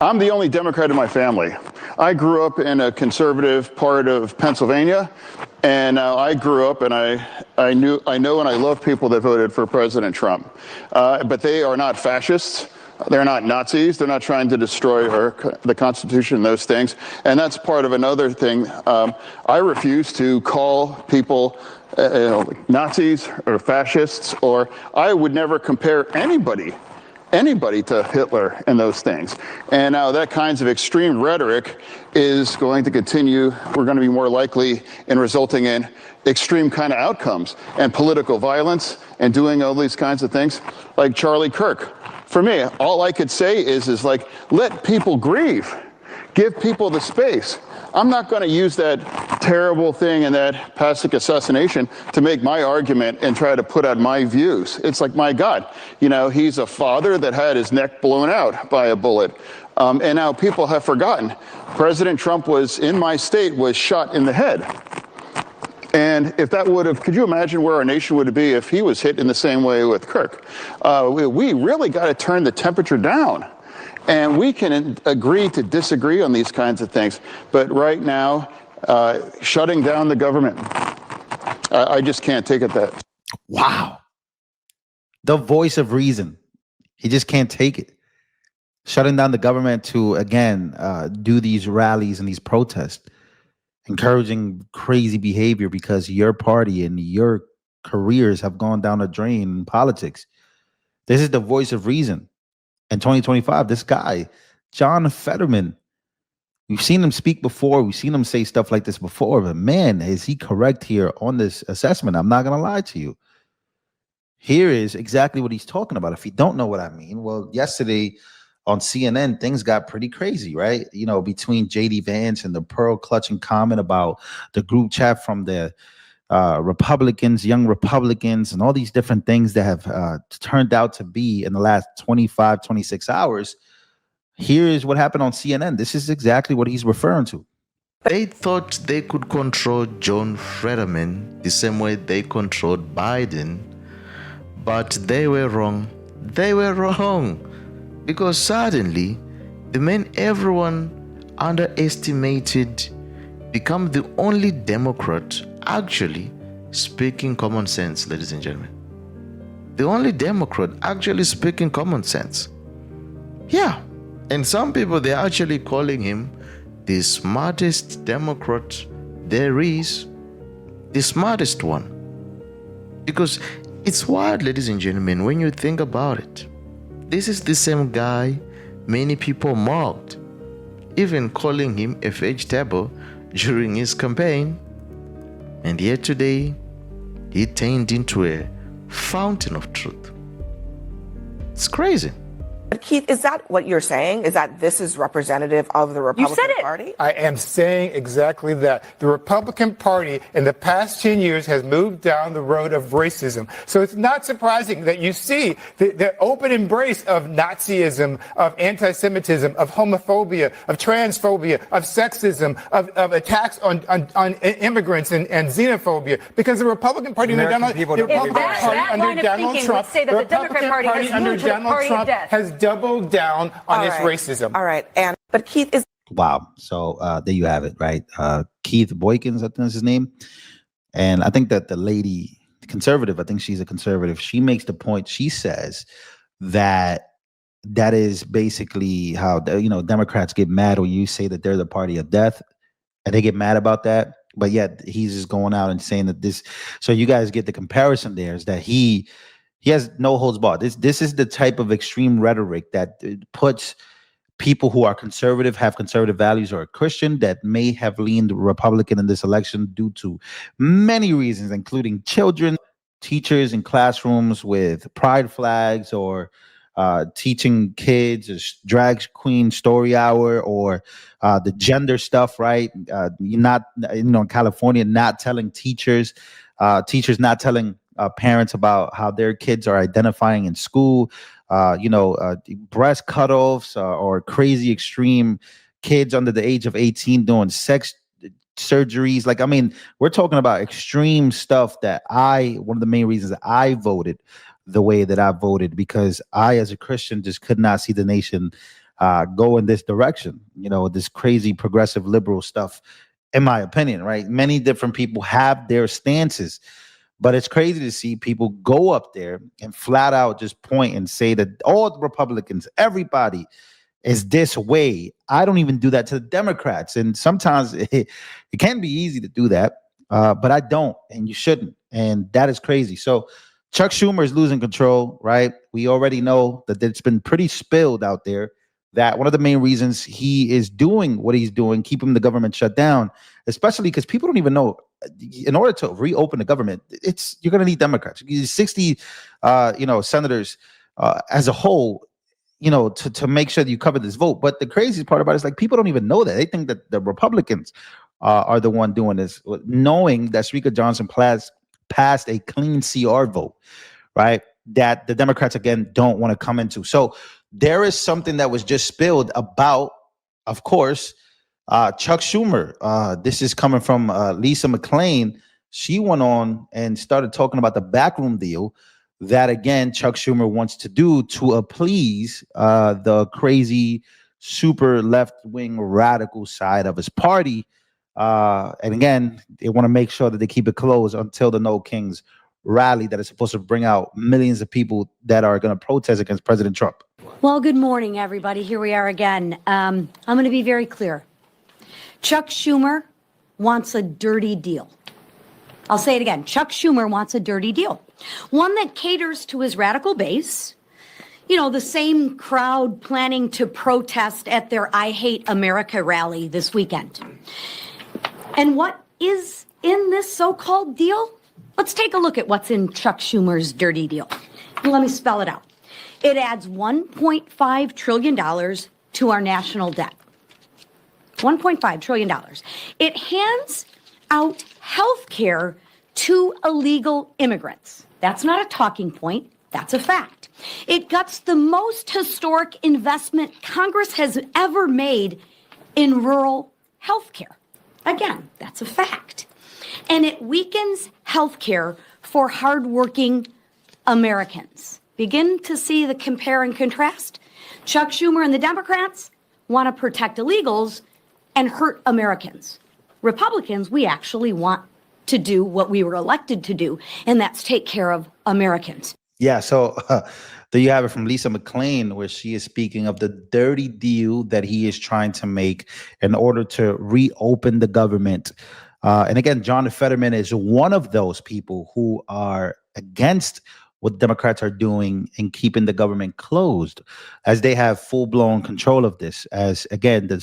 I'm the only Democrat in my family. I grew up in a conservative part of Pennsylvania, and I grew up and I know and I love people that voted for President Trump. But they are not fascists. They're not Nazis. They're not trying to destroy the Constitution and those things. And that's part of another thing. I refuse to call people Nazis or fascists, or I would never compare anybody to Hitler and those things. And now that kinds of extreme rhetoric is going to continue. We're going to be more likely in resulting in extreme kind of outcomes and political violence and doing all these kinds of things like Charlie Kirk. For me, all I could say is like, let people grieve. Give people the space. I'm not going to use that terrible thing and that Pasek assassination to make my argument and try to put out my views. It's like, my God, you know, he's a father that had his neck blown out by a bullet. And now people have forgotten. President Trump was in my state, was shot in the head. And if that would have, could you imagine where our nation would be if he was hit in the same way with Kirk? We really got to turn the temperature down. And we can agree to disagree on these kinds of things. But right now, shutting down the government, I just can't take it that. Wow. The voice of reason. He just can't take it. Shutting down the government to, again, do these rallies and these protests, encouraging crazy behavior because your party and your careers have gone down the drain in politics. This is the voice of reason. In 2025, this guy, John Fetterman, we've seen him speak before. We've seen him say stuff like this before. But man, is he correct here on this assessment? I'm not going to lie to you. Here is exactly what he's talking about. If you don't know what I mean, well, yesterday on CNN, things got pretty crazy, right? You know, between J.D. Vance and the pearl clutching comment about the group chat from the Republicans, young Republicans, and all these different things that have turned out to be in the last 25, 26 hours. Here is what happened on CNN. This is exactly what he's referring to. They thought they could control John Fetterman the same way they controlled Biden, but they were wrong. They were wrong. Because suddenly, the men everyone underestimated become the only Democrat actually speaking common sense, ladies and gentlemen. The only Democrat actually speaking common sense. Yeah. And some people, they're actually calling him the smartest Democrat there is. The smartest one. Because it's wild, ladies and gentlemen, when you think about it. This is the same guy many people mocked, even calling him a vegetable during his campaign. And yet today, he turned into a fountain of truth. It's crazy. But Keith, is that what you're saying? Is that this is representative of the Republican Party? I am saying exactly that. The Republican Party in the past 10 years has moved down the road of racism. So it's not surprising that you see the open embrace of Nazism, of anti-Semitism, of homophobia, of transphobia, of sexism, of attacks on immigrants and xenophobia. Because the Republican Party under Donald Trump, the Republican Party under Donald Trump has doubled down on its racism. All right. But Keith is. Wow. So there you have it, right? Keith Boykins, I think is his name. And I think that the lady, conservative, I think she's a conservative. She makes the point. She says that is basically how, Democrats get mad when you say that they're the party of death, and they get mad about that. But yet he's just going out and saying that this. So you guys get the comparison there is that he has no holds barred. This is the type of extreme rhetoric that puts people who are conservative, have conservative values, or are Christian that may have leaned Republican in this election due to many reasons, including children, teachers in classrooms with pride flags, or teaching kids a drag queen story hour, or the gender stuff, right? Not, in California, not telling teachers not telling parents about how their kids are identifying in school, breast cutoffs, or crazy extreme kids under the age of 18 doing sex surgeries. Like, I mean, we're talking about extreme stuff that one of the main reasons that I voted the way that I voted, because I, as a Christian, just could not see the nation go in this direction, this crazy progressive liberal stuff, in my opinion, right? Many different people have their stances, but it's crazy to see people go up there and flat out just point and say that all the Republicans, everybody is this way. I don't even do that to the Democrats. And sometimes it can be easy to do that, but I don't, and you shouldn't. And that is crazy. So Chuck Schumer is losing control, right? We already know that it's been pretty spilled out there that one of the main reasons he is doing what he's doing, keeping the government shut down, especially because people don't even know, in order to reopen the government, you're going to need Democrats. 60, senators as a whole, to make sure that you cover this vote. But the craziest part about it is, like, people don't even know that. They think that the Republicans are the one doing this, knowing that Speaker Johnson passed a clean CR vote, right? That the Democrats, again, don't want to come into. So there is something that was just spilled about, of course, Chuck Schumer. This is coming from Lisa McClain. She went on and started talking about the backroom deal that, again, Chuck Schumer wants to do to appease the crazy, super left-wing radical side of his party. And again, they want to make sure that they keep it closed until the No Kings rally that is supposed to bring out millions of people that are going to protest against President Trump. Well, good morning, everybody. Here we are again. I'm going to be very clear. Chuck Schumer wants a dirty deal. I'll say it again. Chuck Schumer wants a dirty deal. One that caters to his radical base. The same crowd planning to protest at their I Hate America rally this weekend. And what is in this so-called deal? Let's take a look at what's in Chuck Schumer's dirty deal. Let me spell it out. It adds $1.5 trillion to our national debt. $1.5 trillion. It hands out health care to illegal immigrants. That's not a talking point. That's a fact. It guts the most historic investment Congress has ever made in rural health care. Again, that's a fact. And it weakens health care for hardworking Americans. Begin to see the compare and contrast? Chuck Schumer and the Democrats want to protect illegals and hurt Americans. Republicans, we actually want to do what we were elected to do, and that's take care of Americans. Yeah, so there you have it from Lisa McClain, where she is speaking of the dirty deal that he is trying to make in order to reopen the government. And again, John Fetterman is one of those people who are against what Democrats are doing in keeping the government closed, as they have full-blown control of this, as, again, the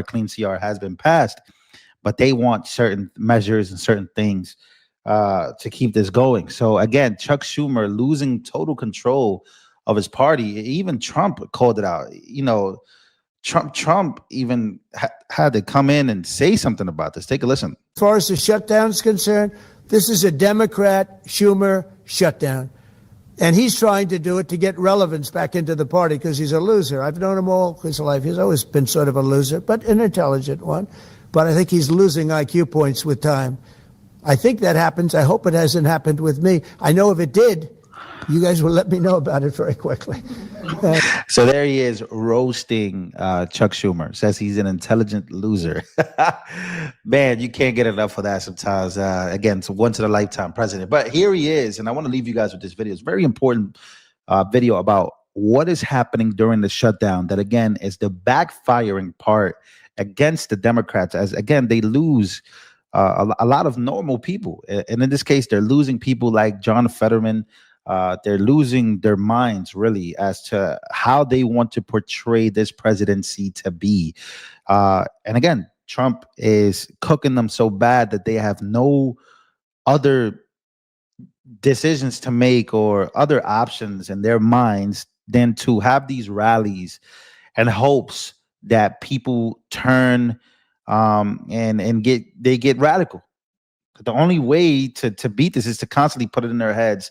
clean CR has been passed, but they want certain measures and certain things to keep this going. So again, Chuck Schumer losing total control of his party. Even Trump called it out. Trump even had to come in and say something about this. Take a listen. As far as the shutdown is concerned, this is a Democrat Schumer shutdown. And he's trying to do it to get relevance back into the party because he's a loser. I've known him all his life. He's always been sort of a loser, but an intelligent one. But I think he's losing IQ points with time. I think that happens. I hope it hasn't happened with me. I know if it did, you guys will let me know about it very quickly. So there he is roasting Chuck Schumer. Says he's an intelligent loser. Man, you can't get enough of that sometimes. Again, it's a once-in-a-lifetime president. But here he is, and I want to leave you guys with this video. It's a very important video about what is happening during the shutdown that, again, is the backfiring part against the Democrats, as, again, they lose a lot of normal people. And in this case, they're losing people like John Fetterman. They're losing their minds, really, as to how they want to portray this presidency to be. And again, Trump is cooking them so bad that they have no other decisions to make or other options in their minds than to have these rallies and hopes that people turn and get radical. The only way to beat this is to constantly put it in their heads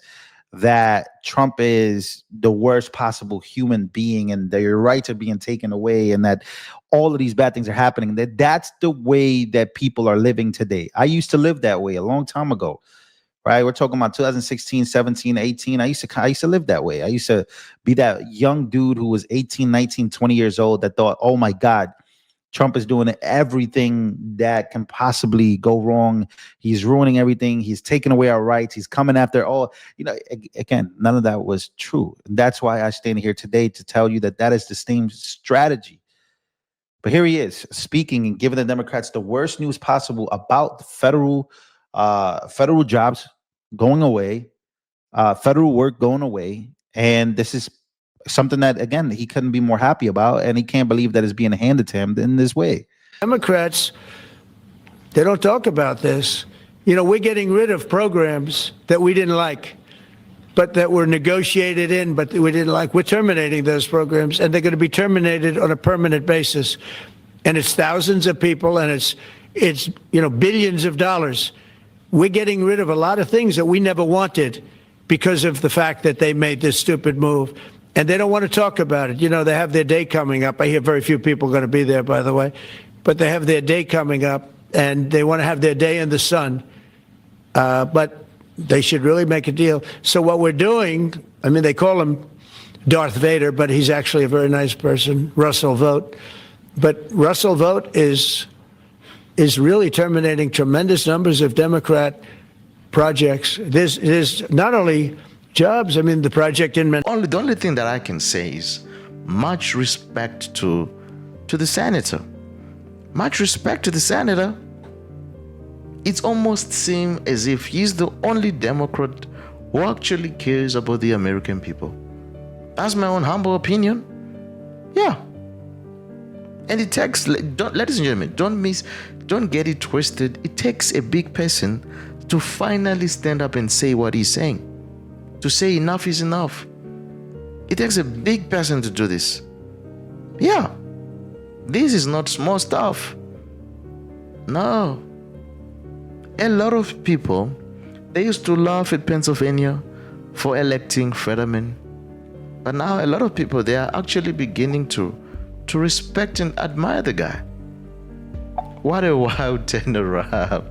that Trump is the worst possible human being and their rights are being taken away and that all of these bad things are happening. That's the way that people are living today. I used to live that way a long time ago, right? We're talking about 2016, 17, 18. I used to live that way. I used to be that young dude who was 18, 19, 20 years old that thought, oh my God, Trump is doing everything that can possibly go wrong. He's ruining everything. He's taking away our rights. He's coming after all. Again, none of that was true. And that's why I stand here today to tell you that is the same strategy. But here he is speaking and giving the Democrats the worst news possible about the federal jobs going away, federal work going away. And this is something that, again, he couldn't be more happy about. And he can't believe that it's being handed to him in this way. Democrats, they don't talk about this. We're getting rid of programs that we didn't like, but that were negotiated in, but we didn't like. We're terminating those programs, and they're going to be terminated on a permanent basis. And it's thousands of people, and it's billions of dollars. We're getting rid of a lot of things that we never wanted because of the fact that they made this stupid move. And they don't want to talk about it. They have their day coming up. I hear very few people are going to be there, by the way. But they have their day coming up, and they want to have their day in the sun. But they should really make a deal. So what we're doing, they call him Darth Vader, but he's actually a very nice person, Russell Vogt. But Russell Vogt is really terminating tremendous numbers of Democrat projects. There's not only jobs, the project in the only thing that I can say is much respect to the senator. Much respect to the senator. It almost seems as if he's the only Democrat who actually cares about the American people. That's my own humble opinion. Yeah. And it takes, ladies and gentlemen, don't get it twisted. It takes a big person to finally stand up and say what he's saying. To say enough is enough. It takes a big person to do this. Yeah. This is not small stuff. No. A lot of people, they used to laugh at Pennsylvania for electing Fetterman. But now a lot of people, they are actually beginning to respect and admire the guy. What a wild turnaround.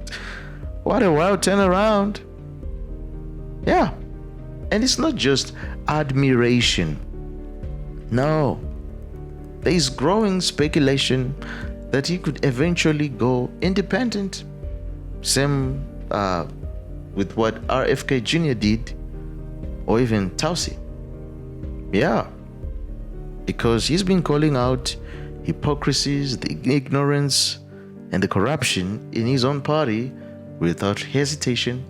What a wild turnaround. Yeah. And it's not just admiration. No. There is growing speculation that he could eventually go independent. Same with what RFK Jr. did, or even Tausi. Yeah. Because he's been calling out hypocrisies, the ignorance, and the corruption in his own party without hesitation.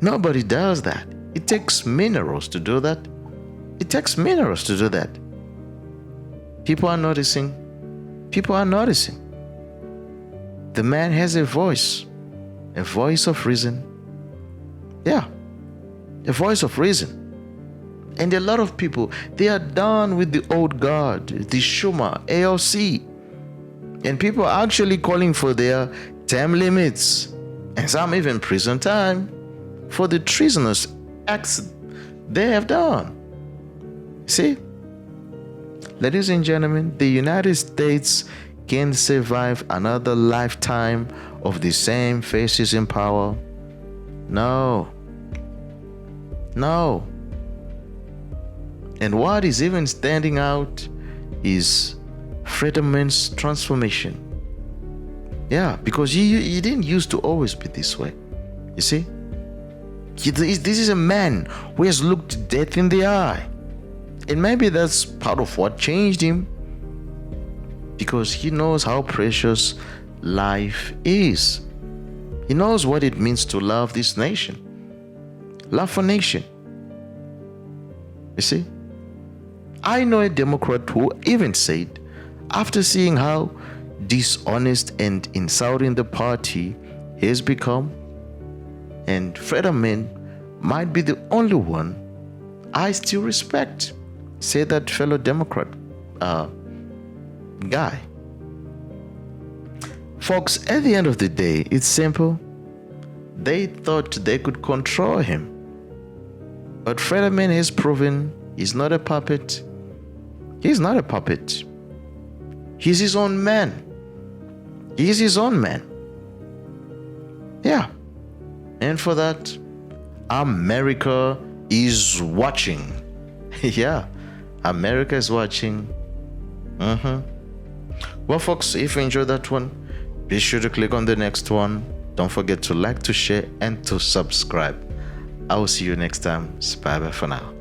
Nobody does that. It takes minerals to do that. It takes minerals to do that. People are noticing. People are noticing. The man has a voice of reason. Yeah, a voice of reason. And a lot of people, they are done with the old guard, the Schumer, AOC. And people are actually calling for their term limits, and some even prison time, for the treasonous acts they have done. See? Ladies and gentlemen, the United States can survive another lifetime of the same faces in power. No. No. And what is even standing out is Fetterman's transformation. Yeah, because he didn't used to always be this way. You see? This is a man who has looked death in the eye. And maybe that's part of what changed him. Because he knows how precious life is. He knows what it means to love this nation. Love for nation. You see? I know a Democrat who even said, after seeing how dishonest and insulting the party has become, and Fetterman might be the only one I still respect, said that fellow Democrat guy. Folks, at the end of the day, it's simple. They thought they could control him. But Fetterman has proven he's not a puppet. He's not a puppet. He's his own man. He's his own man. Yeah. And for that, America is watching. Yeah, America is watching. Well, folks, if you enjoyed that one, be sure to click on the next one. Don't forget to like, to share, and to subscribe. I will see you next time. Bye bye for now.